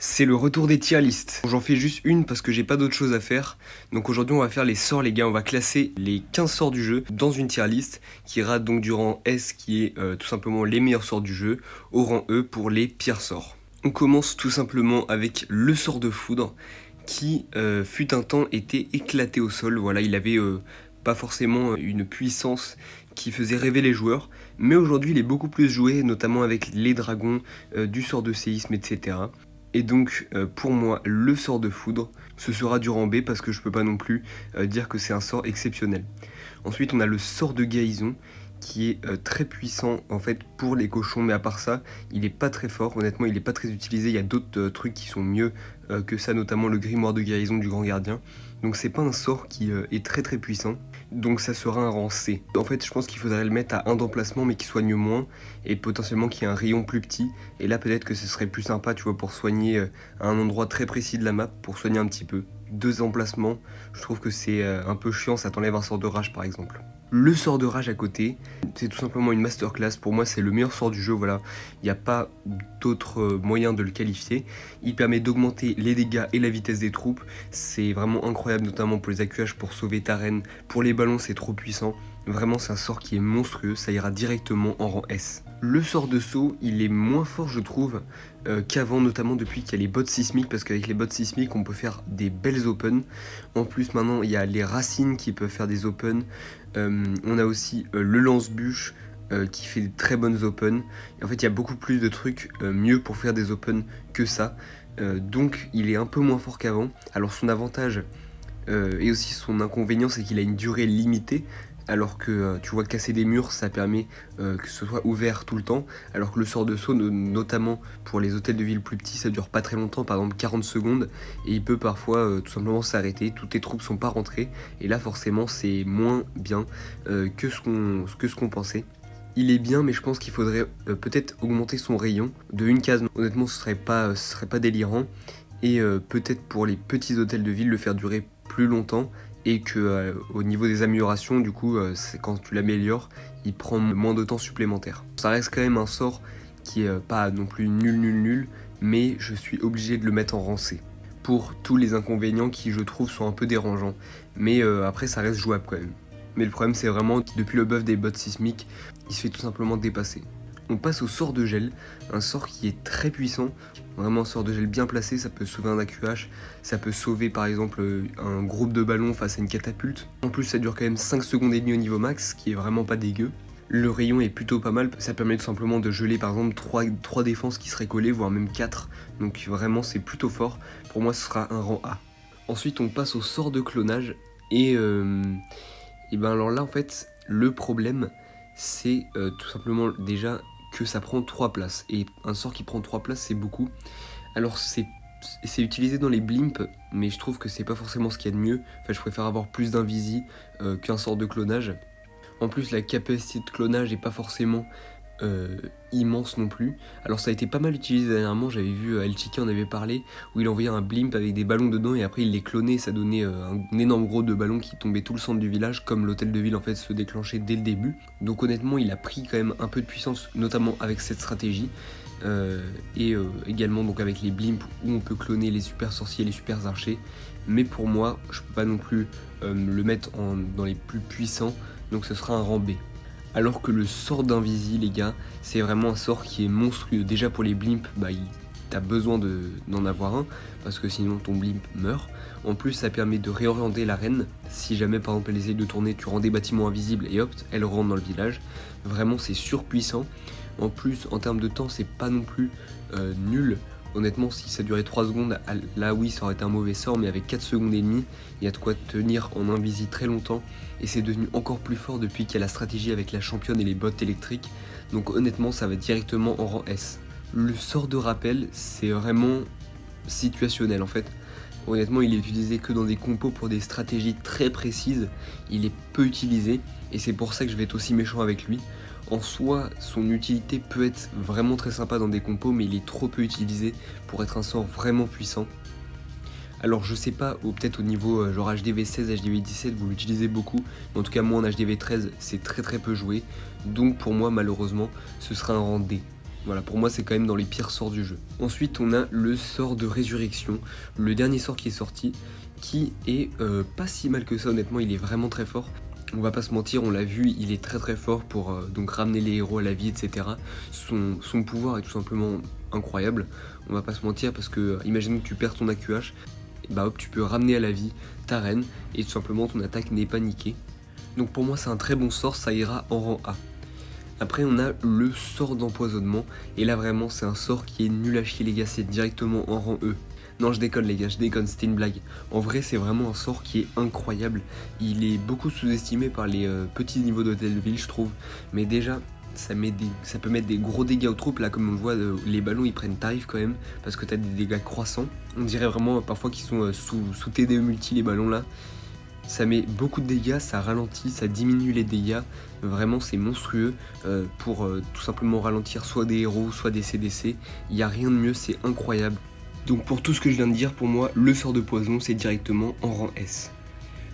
C'est le retour des tier lists. J'en fais juste une parce que j'ai pas d'autre chose à faire. Donc aujourd'hui on va faire les sorts les gars, on va classer les 15 sorts du jeu dans une tier list qui ira donc du rang S qui est tout simplement les meilleurs sorts du jeu au rang E pour les pires sorts. On commence tout simplement avec le sort de foudre qui fut un temps était éclaté au sol. Voilà, il avait pas forcément une puissance qui faisait rêver les joueurs, mais aujourd'hui il est beaucoup plus joué, notamment avec les dragons, du sort de séisme, etc. Et donc pour moi le sort de foudre ce sera du rang B parce que je peux pas non plus dire que c'est un sort exceptionnel. Ensuite on a le sort de guérison qui est très puissant en fait pour les cochons, mais à part ça il est pas très fort, honnêtement il est pas très utilisé. Il y a d'autres trucs qui sont mieux que ça, notamment le grimoire de guérison du grand gardien. Donc c'est pas un sort qui est très puissant, donc ça sera un rang C. En fait je pense qu'il faudrait le mettre à un d'emplacement mais qui soigne moins, et potentiellement qu'il y ait un rayon plus petit, et là peut-être que ce serait plus sympa tu vois pour soigner à un endroit très précis de la map, pour soigner un petit peu. 2 emplacements, je trouve que c'est un peu chiant, ça t'enlève un sort de rage par exemple. Le sort de rage à côté, c'est tout simplement une masterclass, pour moi c'est le meilleur sort du jeu, voilà, il n'y a pas d'autre moyen de le qualifier. Il permet d'augmenter les dégâts et la vitesse des troupes, c'est vraiment incroyable, notamment pour les AQH, pour sauver ta reine, pour les ballons c'est trop puissant, vraiment c'est un sort qui est monstrueux, ça ira directement en rang S. Le sort de saut, il est moins fort je trouve qu'avant, notamment depuis qu'il y a les bots sismiques, parce qu'avec les bots sismiques on peut faire des belles open. En plus maintenant il y a les racines qui peuvent faire des open, on a aussi le lance-bûche qui fait de très bonnes open. Et en fait il y a beaucoup plus de trucs mieux pour faire des open que ça, donc il est un peu moins fort qu'avant. Alors son avantage et aussi son inconvénient c'est qu'il a une durée limitée, alors que tu vois, casser des murs ça permet que ce soit ouvert tout le temps, alors que le sort de saut, notamment pour les hôtels de ville plus petits, ça dure pas très longtemps, par exemple 40 secondes, et il peut parfois tout simplement s'arrêter, toutes tes troupes sont pas rentrées, et là forcément c'est moins bien que ce qu'on pensait. Il est bien, mais je pense qu'il faudrait peut-être augmenter son rayon de une case. Honnêtement ce serait pas délirant, et peut-être pour les petits hôtels de ville le faire durer plus longtemps, et que au niveau des améliorations du coup quand tu l'améliores il prend moins de temps supplémentaire. Ça reste quand même un sort qui est pas non plus nul, mais je suis obligé de le mettre en rang C pour tous les inconvénients qui je trouve sont un peu dérangeants, mais après ça reste jouable quand même. Mais le problème c'est vraiment que depuis le buff des bots sismiques il se fait tout simplement dépasser. On passe au sort de gel, un sort qui est très puissant, vraiment un sort de gel bien placé, ça peut sauver un AQH, ça peut sauver par exemple un groupe de ballons face à une catapulte. En plus ça dure quand même 5 secondes et demie au niveau max, ce qui est vraiment pas dégueu. Le rayon est plutôt pas mal, ça permet tout simplement de geler par exemple 3 défenses qui seraient collées, voire même 4, donc vraiment c'est plutôt fort. Pour moi ce sera un rang A. Ensuite on passe au sort de clonage, et ben alors là en fait le problème c'est tout simplement déjà que ça prend 3 places, et un sort qui prend 3 places c'est beaucoup. Alors c'est utilisé dans les blimps, mais je trouve que c'est pas forcément ce qu'il y a de mieux. Enfin je préfère avoir plus d'invisi qu'un sort de clonage. En plus la capacité de clonage est pas forcément immense non plus. Alors ça a été pas mal utilisé dernièrement, j'avais vu El-Chica en avait parlé, où il envoyait un blimp avec des ballons dedans et après il les clonait, ça donnait un énorme gros de ballons qui tombait tout le centre du village, comme l'hôtel de ville en fait se déclenchait dès le début. Donc honnêtement il a pris quand même un peu de puissance, notamment avec cette stratégie, et également donc avec les blimps où on peut cloner les super sorciers et les super archers. Mais pour moi je peux pas non plus le mettre dans les plus puissants, donc ce sera un rang B. Alors que le sort d'invisi les gars, c'est vraiment un sort qui est monstrueux. Déjà pour les blimps, bah t'as besoin d'en avoir un, parce que sinon ton blimp meurt. En plus ça permet de réorienter la reine, si jamais par exemple elle essaie de tourner, tu rends des bâtiments invisibles et hop, elle rentre dans le village. Vraiment c'est surpuissant. En plus en termes de temps c'est pas non plus nul. Honnêtement si ça durait 3 secondes, là oui ça aurait été un mauvais sort, mais avec 4 secondes et demie, il y a de quoi tenir en invisi très longtemps, et c'est devenu encore plus fort depuis qu'il y a la stratégie avec la championne et les bottes électriques, donc honnêtement ça va directement en rang S. Le sort de rappel c'est vraiment situationnel en fait. Honnêtement il est utilisé que dans des compos pour des stratégies très précises, il est peu utilisé, et c'est pour ça que je vais être aussi méchant avec lui. En soi, son utilité peut être vraiment très sympa dans des compos, mais il est trop peu utilisé pour être un sort vraiment puissant. Alors je sais pas, ou peut-être au niveau genre HDV16, HDV17 vous l'utilisez beaucoup, mais en tout cas moi en HDV13 c'est très peu joué, donc pour moi malheureusement ce sera un rang D. Voilà, pour moi c'est quand même dans les pires sorts du jeu. Ensuite on a le sort de résurrection, le dernier sort qui est sorti, qui est pas si mal que ça honnêtement, il est vraiment très fort. On va pas se mentir, on l'a vu, il est très très fort pour donc ramener les héros à la vie, etc. Son pouvoir est tout simplement incroyable, on va pas se mentir, parce que imaginons que tu perds ton AQH, bah hop, tu peux ramener à la vie ta reine, et tout simplement ton attaque n'est pas niquée. Donc pour moi c'est un très bon sort, ça ira en rang A. Après on a le sort d'empoisonnement, et là vraiment c'est un sort qui est nul à chier les gars, c'est directement en rang E. Non je déconne les gars, je déconne, c'était une blague. En vrai c'est vraiment un sort qui est incroyable, il est beaucoup sous-estimé par les petits niveaux d'hôtel de ville je trouve, mais déjà ça peut mettre des gros dégâts aux troupes, là comme on le voit les ballons ils prennent tarif quand même, parce que t'as des dégâts croissants, on dirait vraiment parfois qu'ils sont sous TDE multi les ballons là. Ça met beaucoup de dégâts, ça ralentit, ça diminue les dégâts, vraiment c'est monstrueux pour tout simplement ralentir soit des héros, soit des CDC, il n'y a rien de mieux, c'est incroyable. Donc pour tout ce que je viens de dire, pour moi, le sort de poison c'est directement en rang S.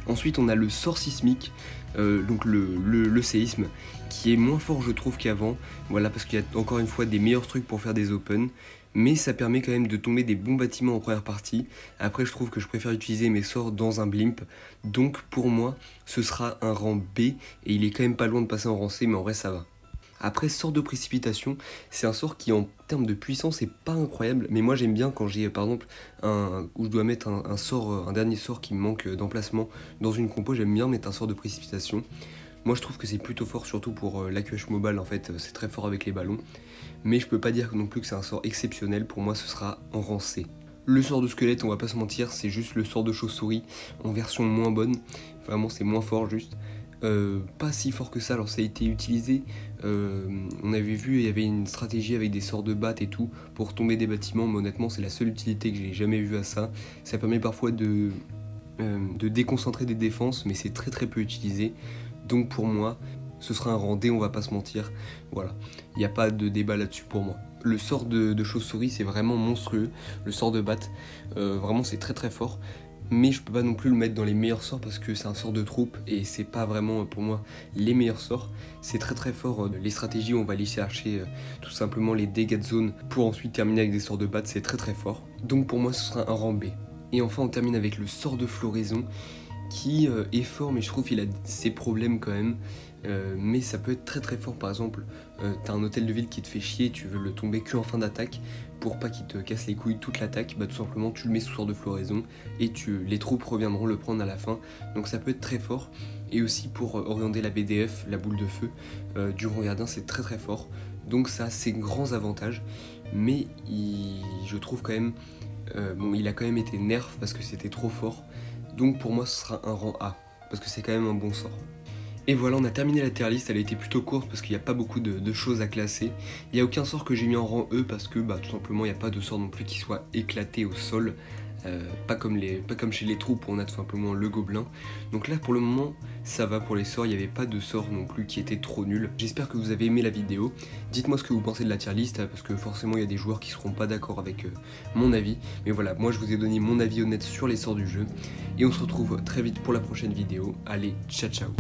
Ensuite on a le sort sismique, donc le séisme, qui est moins fort je trouve qu'avant, voilà, parce qu'il y a encore une fois des meilleurs trucs pour faire des open, mais ça permet quand même de tomber des bons bâtiments en première partie. Après je trouve que je préfère utiliser mes sorts dans un blimp, donc pour moi ce sera un rang B, et il est quand même pas loin de passer en rang C, mais en vrai ça va. Après sort de précipitation, c'est un sort qui en termes de puissance est pas incroyable, mais moi j'aime bien quand j'ai par exemple où je dois mettre un dernier sort qui me manque d'emplacement dans une compo, j'aime bien mettre un sort de précipitation. Moi je trouve que c'est plutôt fort, surtout pour l'AQH Mobile en fait, c'est très fort avec les ballons, mais je peux pas dire non plus que c'est un sort exceptionnel, pour moi ce sera en rang C. Le sort de squelette, on va pas se mentir, c'est juste le sort de chauve-souris en version moins bonne, vraiment c'est moins fort juste. Pas si fort que ça, alors ça a été utilisé, on avait vu, il y avait une stratégie avec des sorts de batte et tout pour tomber des bâtiments, mais honnêtement c'est la seule utilité que j'ai jamais vue à ça. Ça permet parfois de déconcentrer des défenses, mais c'est très très peu utilisé, donc pour moi ce sera un rang D, on va pas se mentir, voilà, il n'y a pas de débat là-dessus pour moi. Le sort de chauve-souris c'est vraiment monstrueux, le sort de batte, vraiment c'est très très fort. Mais je peux pas non plus le mettre dans les meilleurs sorts parce que c'est un sort de troupe et c'est pas vraiment pour moi les meilleurs sorts. C'est très très fort, les stratégies on va aller chercher tout simplement les dégâts de zone pour ensuite terminer avec des sorts de batte, c'est très très fort. Donc pour moi ce sera un rang B. Et enfin on termine avec le sort de floraison qui est fort, mais je trouve qu'il a ses problèmes quand même. Mais ça peut être très très fort, par exemple t'as un hôtel de ville qui te fait chier, tu veux le tomber que en fin d'attaque pour pas qu'il te casse les couilles toute l'attaque, bah tout simplement tu le mets sous sort de floraison et les troupes reviendront le prendre à la fin, donc ça peut être très fort. Et aussi pour orienter la BDF, la boule de feu du rang gardien, c'est très très fort, donc ça a ses grands avantages, mais je trouve quand même bon, il a quand même été nerf parce que c'était trop fort, donc pour moi ce sera un rang A parce que c'est quand même un bon sort. Et voilà, on a terminé la tier list, elle a été plutôt courte parce qu'il n'y a pas beaucoup de choses à classer. Il n'y a aucun sort que j'ai mis en rang E parce que bah, tout simplement il n'y a pas de sort non plus qui soit éclaté au sol. Pas comme chez les troupes où on a tout simplement le gobelin. Donc là pour le moment ça va pour les sorts, il n'y avait pas de sort non plus qui était trop nul. J'espère que vous avez aimé la vidéo, dites-moi ce que vous pensez de la tier list parce que forcément il y a des joueurs qui seront pas d'accord avec mon avis. Mais voilà, moi je vous ai donné mon avis honnête sur les sorts du jeu. Et on se retrouve très vite pour la prochaine vidéo. Allez, ciao ciao.